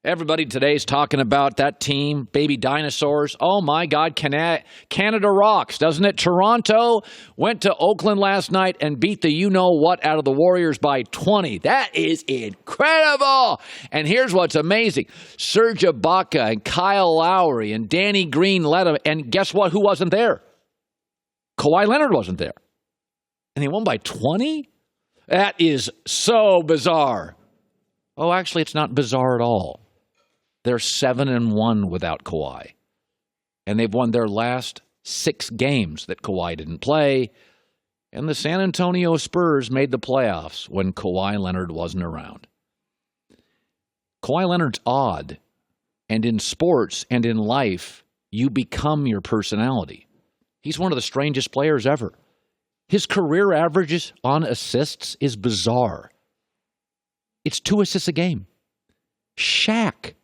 Everybody today's talking about that team, baby dinosaurs. Oh, my God, Canada rocks, doesn't it? Toronto went to Oakland last night and beat the you-know-what out of the Warriors by 20. That is incredible. And here's what's amazing. Serge Ibaka and Kyle Lowry and Danny Green led them. And guess what? Who wasn't there? Kawhi Leonard wasn't there. And they won by 20? That is so bizarre. Oh, actually, it's not bizarre at all. They're 7-1 without Kawhi. And they've won their last 6 games that Kawhi didn't play. And the San Antonio Spurs made the playoffs when Kawhi Leonard wasn't around. Kawhi Leonard's odd. And in sports and in life, you become your personality. He's one of the strangest players ever. His career averages on assists is bizarre. It's 2 assists a game. Shaq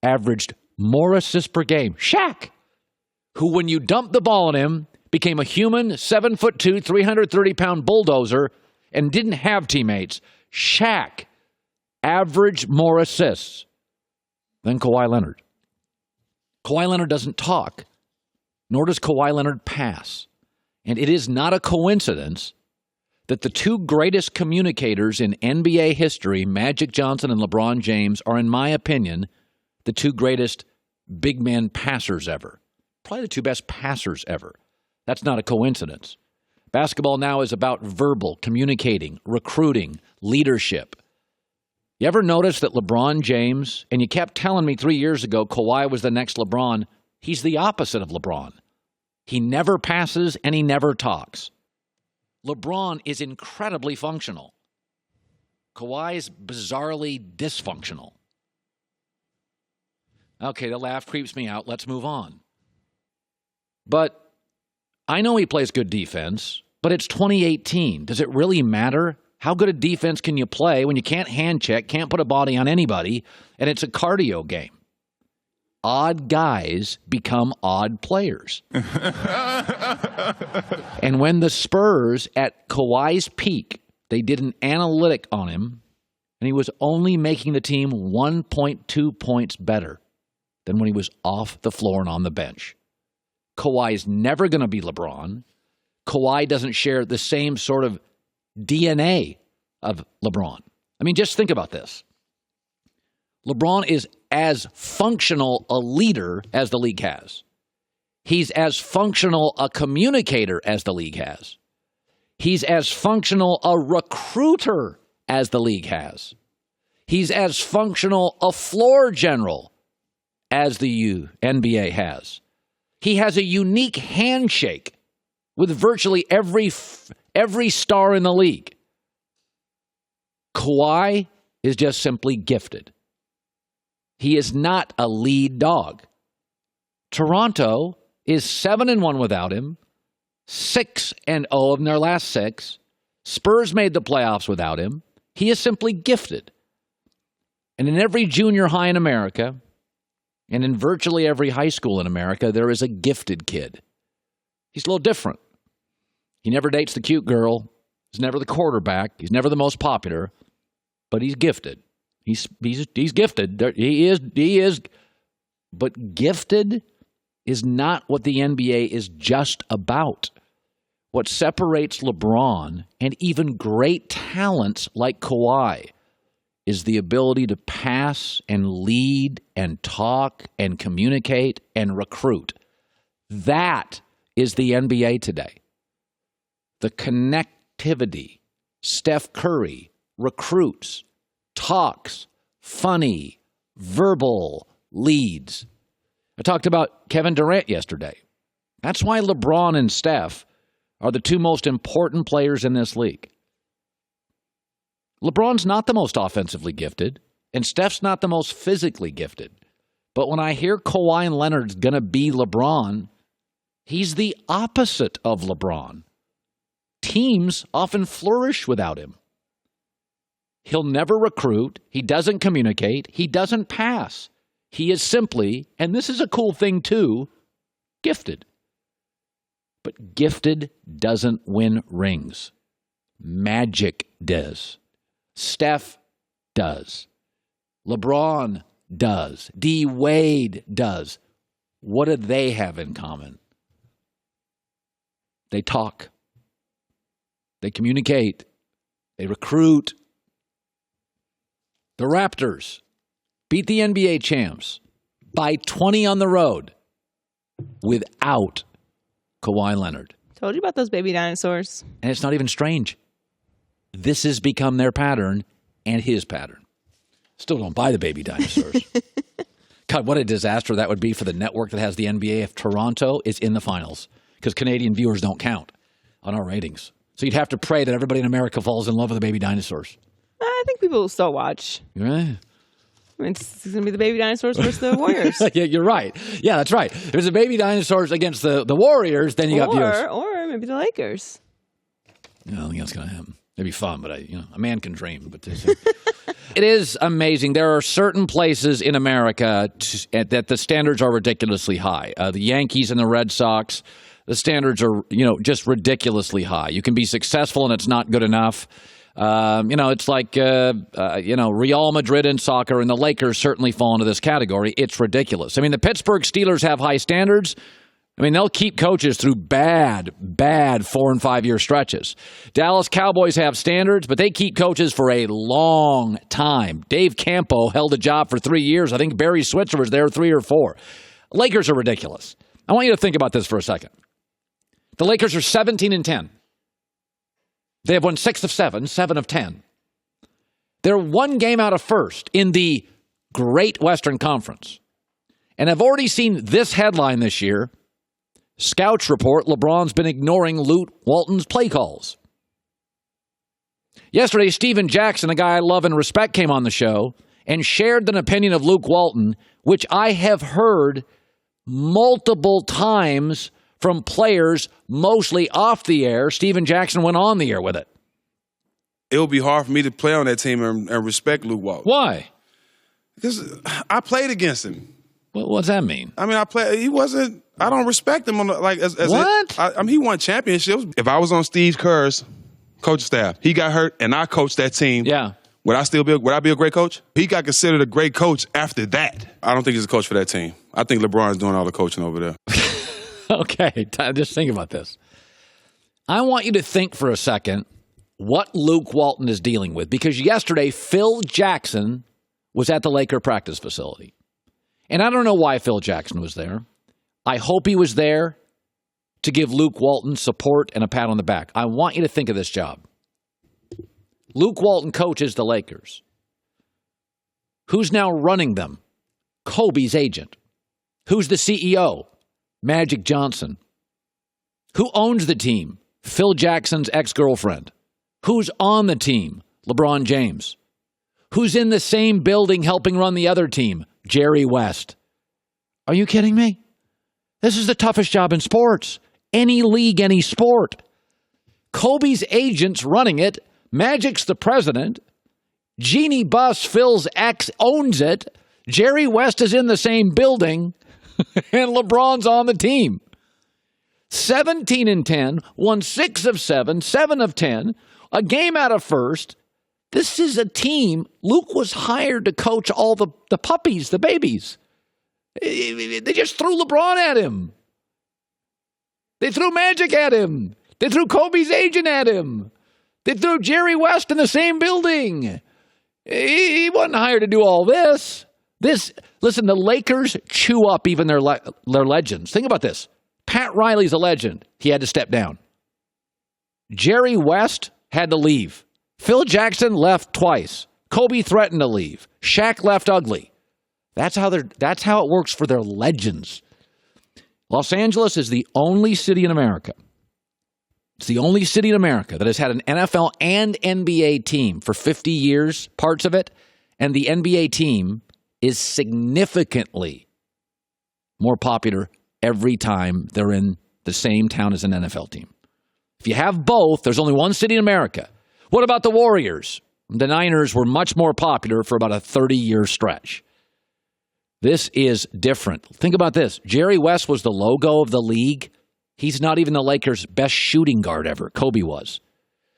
averaged more assists per game. Shaq, who when you dumped the ball on him, became a human, 7'2", 330-pound bulldozer, and didn't have teammates. Shaq averaged more assists than Kawhi Leonard. Kawhi Leonard doesn't talk, nor does Kawhi Leonard pass. And it is not a coincidence that the 2 greatest communicators in NBA history, Magic Johnson and LeBron James, are, in my opinion, the 2 greatest big man passers ever. Probably the 2 best passers ever. That's not a coincidence. Basketball now is about verbal, communicating, recruiting, leadership. You ever notice that LeBron James, and you kept telling me 3 years ago Kawhi was the next LeBron, he's the opposite of LeBron. He never passes and he never talks. LeBron is incredibly functional. Kawhi is bizarrely dysfunctional. Okay, the laugh creeps me out. Let's move on. But I know he plays good defense, but it's 2018. Does it really matter? How good a defense can you play when you can't hand check, can't put a body on anybody, and it's a cardio game? Odd guys become odd players. And when the Spurs, at Kawhi's peak, they did an analytic on him, and he was only making the team 1.2 points better than when he was off the floor and on the bench. Kawhi's never going to be LeBron. Kawhi doesn't share the same sort of DNA of LeBron. I mean, just think about this. LeBron is as functional a leader as the league has. He's as functional a communicator as the league has. He's as functional a recruiter as the league has. He's as functional a floor general as the NBA has. He has a unique handshake with virtually every star in the league. Kawhi is just simply gifted. He is not a lead dog. Toronto is 7-1 without him, 6-0 in their last 6. Spurs made the playoffs without him. He is simply gifted. And in every junior high in America, and in virtually every high school in America, there is a gifted kid. He's a little different. He never dates the cute girl. He's never the quarterback. He's never the most popular, but he's gifted. He's gifted. He is. But gifted is not what the NBA is just about. What separates LeBron and even great talents like Kawhi is the ability to pass and lead and talk and communicate and recruit. That is the NBA today. The connectivity. Steph Curry recruits, talks, funny, verbal, leads. I talked about Kevin Durant yesterday. That's why LeBron and Steph are the 2 most important players in this league. LeBron's not the most offensively gifted, and Steph's not the most physically gifted. But when I hear Kawhi Leonard's going to be LeBron, he's the opposite of LeBron. Teams often flourish without him. He'll never recruit. He doesn't communicate. He doesn't pass. He is simply, and this is a cool thing too, gifted. But gifted doesn't win rings. Magic does. Steph does. LeBron does. D. Wade does. What do they have in common? They talk. They communicate. They recruit. The Raptors beat the NBA champs by 20 on the road without Kawhi Leonard. Told you about those baby dinosaurs. And it's not even strange. This has become their pattern and his pattern. Still don't buy the baby dinosaurs. God, what a disaster that would be for the network that has the NBA if Toronto is in the finals, because Canadian viewers don't count on our ratings. So you'd have to pray that everybody in America falls in love with the baby dinosaurs. I think people will still watch. Yeah. I mean, it's going to be the baby dinosaurs versus the Warriors. Yeah, you're right. Yeah, that's right. If it's the baby dinosaurs against the Warriors, then you got viewers. Or maybe the Lakers. I don't think that's going to happen. It'd be fun, but a man can dream. But it is amazing. There are certain places in America that the standards are ridiculously high. The Yankees and the Red Sox, the standards are just ridiculously high. You can be successful and it's not good enough. It's like Real Madrid in soccer, and the Lakers certainly fall into this category. It's ridiculous. I mean, the Pittsburgh Steelers have high standards. I mean, they'll keep coaches through bad 4 and 5 year stretches. Dallas Cowboys have standards, but they keep coaches for a long time. Dave Campo held a job for 3 years. I think Barry Switzer was there 3 or 4. Lakers are ridiculous. I want you to think about this for a second. The Lakers are 17-10. They have won 6 of 7, 7 of 10. They're 1 game out of first in the Great Western Conference. And I've already seen this headline this year. Scouts report LeBron's been ignoring Luke Walton's play calls. Yesterday, Steven Jackson, a guy I love and respect, came on the show and shared an opinion of Luke Walton, which I have heard multiple times from players, mostly off the air. Steven Jackson went on the air with it. It would be hard for me to play on that team and respect Luke Walton. Why? Because I played against him. What's that mean? I mean, he wasn't. I don't respect him as what? He won championships. If I was on Steve Kerr's coaching staff, he got hurt, and I coached that team. Yeah. Would I be a great coach? He got considered a great coach after that. I don't think he's a coach for that team. I think LeBron's doing all the coaching over there. Okay, just think about this. I want you to think for a second what Luke Walton is dealing with, because yesterday Phil Jackson was at the Laker practice facility. And I don't know why Phil Jackson was there. I hope he was there to give Luke Walton support and a pat on the back. I want you to think of this job. Luke Walton coaches the Lakers. Who's now running them? Kobe's agent. Who's the CEO? Magic Johnson. Who owns the team? Phil Jackson's ex-girlfriend. Who's on the team? LeBron James. Who's in the same building helping run the other team? Jerry West. Are you kidding me? This is the toughest job in sports. Any league, any sport. Kobe's agent's running it. Magic's the president. Jeannie Buss, Phil's ex, owns it. Jerry West is in the same building. And LeBron's on the team. 17-10, won 6 of 7, 7 of 10, a game out of first. This is a team. Luke was hired to coach all the puppies, the babies. They just threw LeBron at him. They threw Magic at him. They threw Kobe's agent at him. They threw Jerry West in the same building. He wasn't hired to do all this. Listen, the Lakers chew up even their legends. Think about this. Pat Riley's a legend. He had to step down. Jerry West had to leave. Phil Jackson left twice. Kobe threatened to leave. Shaq left ugly. That's how it works for their legends. Los Angeles is the only city in America. It's the only city in America that has had an NFL and NBA team for 50 years, parts of it, and the NBA team is significantly more popular every time they're in the same town as an NFL team. If you have both, there's only one city in America. What about the Warriors? The Niners were much more popular for about a 30-year stretch. This is different. Think about this. Jerry West was the logo of the league. He's not even the Lakers' best shooting guard ever. Kobe was.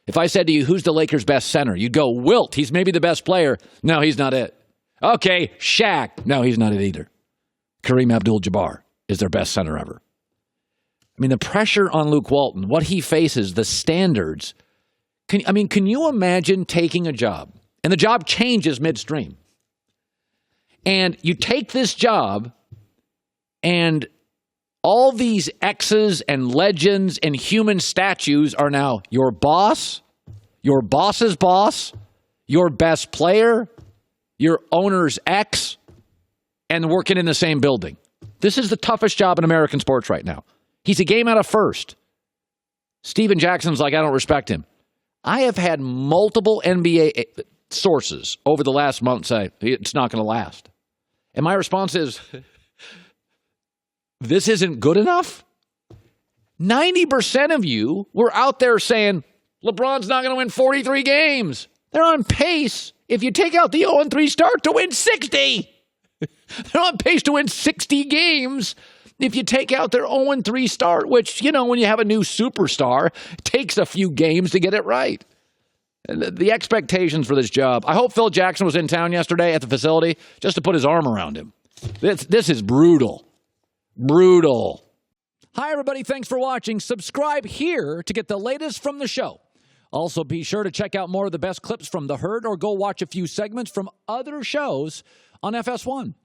If I said to you, who's the Lakers' best center? You'd go, Wilt. He's maybe the best player. No, he's not it. Okay, Shaq. No, he's not it either. Kareem Abdul-Jabbar is their best center ever. I mean, the pressure on Luke Walton, what he faces, the standards. Can you imagine taking a job, and the job changes midstream, and you take this job, and all these X's and legends and human statues are now your boss, your boss's boss, your best player, your owner's ex, and working in the same building. This is the toughest job in American sports right now. He's a game out of first. Steven Jackson's like, I don't respect him. I have had multiple NBA sources over the last month say, it's not going to last. And my response is, this isn't good enough? 90% of you were out there saying, LeBron's not going to win 43 games. They're on pace, if you take out the 0-3 start, to win 60. They're on pace to win 60 games if you take out their 0-3 start, which, when you have a new superstar, it takes a few games to get it right. And the expectations for this job. I hope Phil Jackson was in town yesterday at the facility just to put his arm around him. This is brutal. Brutal. Hi, everybody. Thanks for watching. Subscribe here to get the latest from the show. Also, be sure to check out more of the best clips from The Herd or go watch a few segments from other shows on FS1.